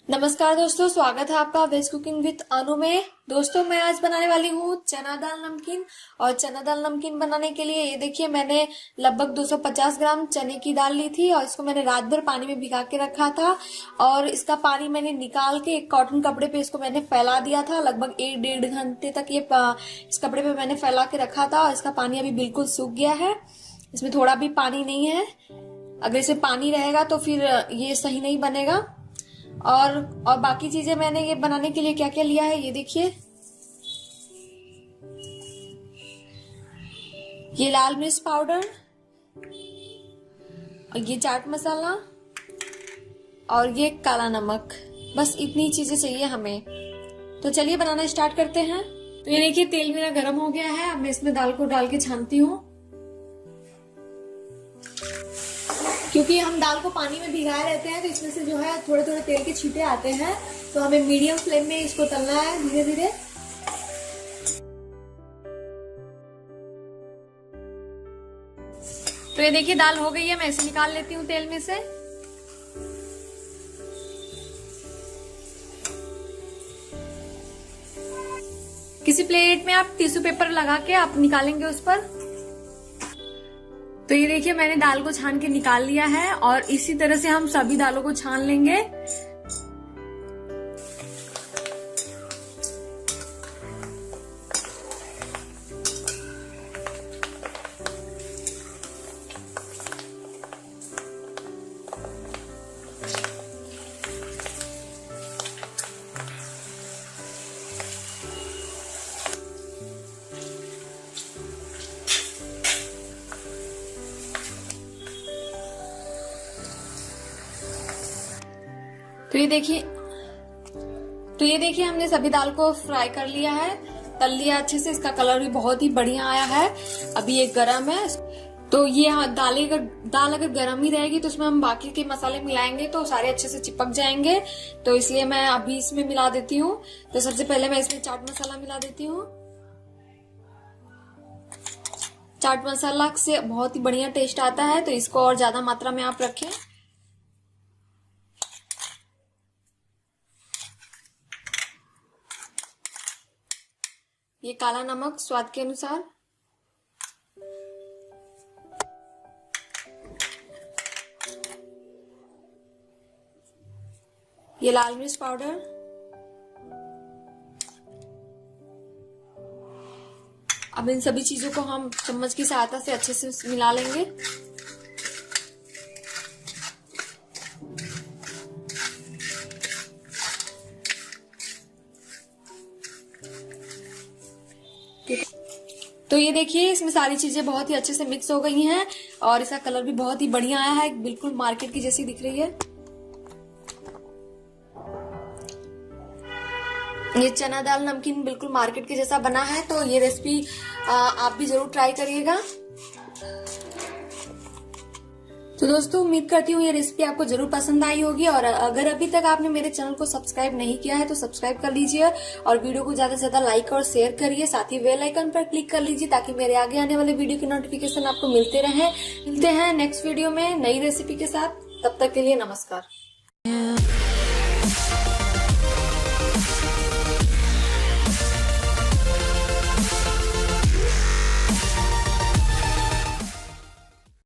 नमस्कार दोस्तों, स्वागत है आपका वेज कुकिंग विद अनु में। दोस्तों मैं आज बनाने वाली हूँ चना दाल नमकीन। और चना दाल नमकीन बनाने के लिए ये देखिए, मैंने लगभग 250 ग्राम चने की दाल ली थी और इसको मैंने रात भर पानी में भिगा के रखा था। और इसका पानी मैंने निकाल के एक कॉटन कपड़े पे इसको मैंने फैला दिया था। लगभग 1-1.5 घंटे तक ये इस कपड़े पे मैंने फैला के रखा था और इसका पानी अभी बिल्कुल सूख गया है। इसमें थोड़ा भी पानी नहीं है। अगर इसमें पानी रहेगा तो फिर ये सही नहीं बनेगा। और बाकी चीजें मैंने ये बनाने के लिए क्या क्या लिया है ये देखिए। ये लाल मिर्च पाउडर और ये चाट मसाला और ये काला नमक, बस इतनी चीजें चाहिए हमें। तो चलिए बनाना स्टार्ट करते हैं। तो ये देखिए, तेल मेरा गर्म हो गया है। अब मैं इसमें दाल को डाल के छानती हूँ। क्योंकि हम दाल को पानी में भिगाए रहते हैं तो इसमें से जो है थोड़े थोड़े तेल के छींटे आते हैं। तो हमें मीडियम फ्लेम में इसको तलना है धीरे धीरे। तो ये देखिए, दाल हो गई है। मैं इसे निकाल लेती हूँ तेल में से। किसी प्लेट में आप टिश्यू पेपर लगा के आप निकालेंगे उस पर। तो ये देखिए, मैंने दाल को छान के निकाल लिया है और इसी तरह से हम सभी दालों को छान लेंगे। तो ये देखिए हमने सभी दाल को फ्राई कर लिया है, तल लिया अच्छे से। इसका कलर भी बहुत ही बढ़िया आया है। अभी ये गरम है। तो ये दाल अगर गरम ही रहेगी तो उसमें हम बाकी के मसाले मिलाएंगे तो सारे अच्छे से चिपक जाएंगे। तो इसलिए मैं अभी इसमें मिला देती हूँ। तो सबसे पहले मैं इसमें चाट मसाला मिला देती हूँ। चाट मसाला से बहुत ही बढ़िया टेस्ट आता है, तो इसको और ज्यादा मात्रा में आप रखें। ये काला नमक स्वाद के अनुसार। ये लाल मिर्च पाउडर। अब इन सभी चीजों को हम चम्मच की सहायता से अच्छे से मिला लेंगे। तो ये देखिए, इसमें सारी चीजें बहुत ही अच्छे से मिक्स हो गई हैं और इसका कलर भी बहुत ही बढ़िया आया है, बिल्कुल मार्केट की जैसी दिख रही है। ये चना दाल नमकीन बिल्कुल मार्केट के जैसा बना है। तो ये रेसिपी आप भी जरूर ट्राई करिएगा। तो दोस्तों, उम्मीद करती हूँ ये रेसिपी आपको जरूर पसंद आई होगी। और अगर अभी तक आपने मेरे चैनल को सब्सक्राइब नहीं किया है तो सब्सक्राइब कर लीजिए और वीडियो को ज्यादा से ज्यादा लाइक और शेयर करिए। साथ ही बेल आइकन पर क्लिक कर लीजिए ताकि मेरे आगे आने वाले वीडियो की नोटिफिकेशन आपको मिलते रहे। मिलते हैं नेक्स्ट वीडियो में नई रेसिपी के साथ। तब तक के लिए नमस्कार।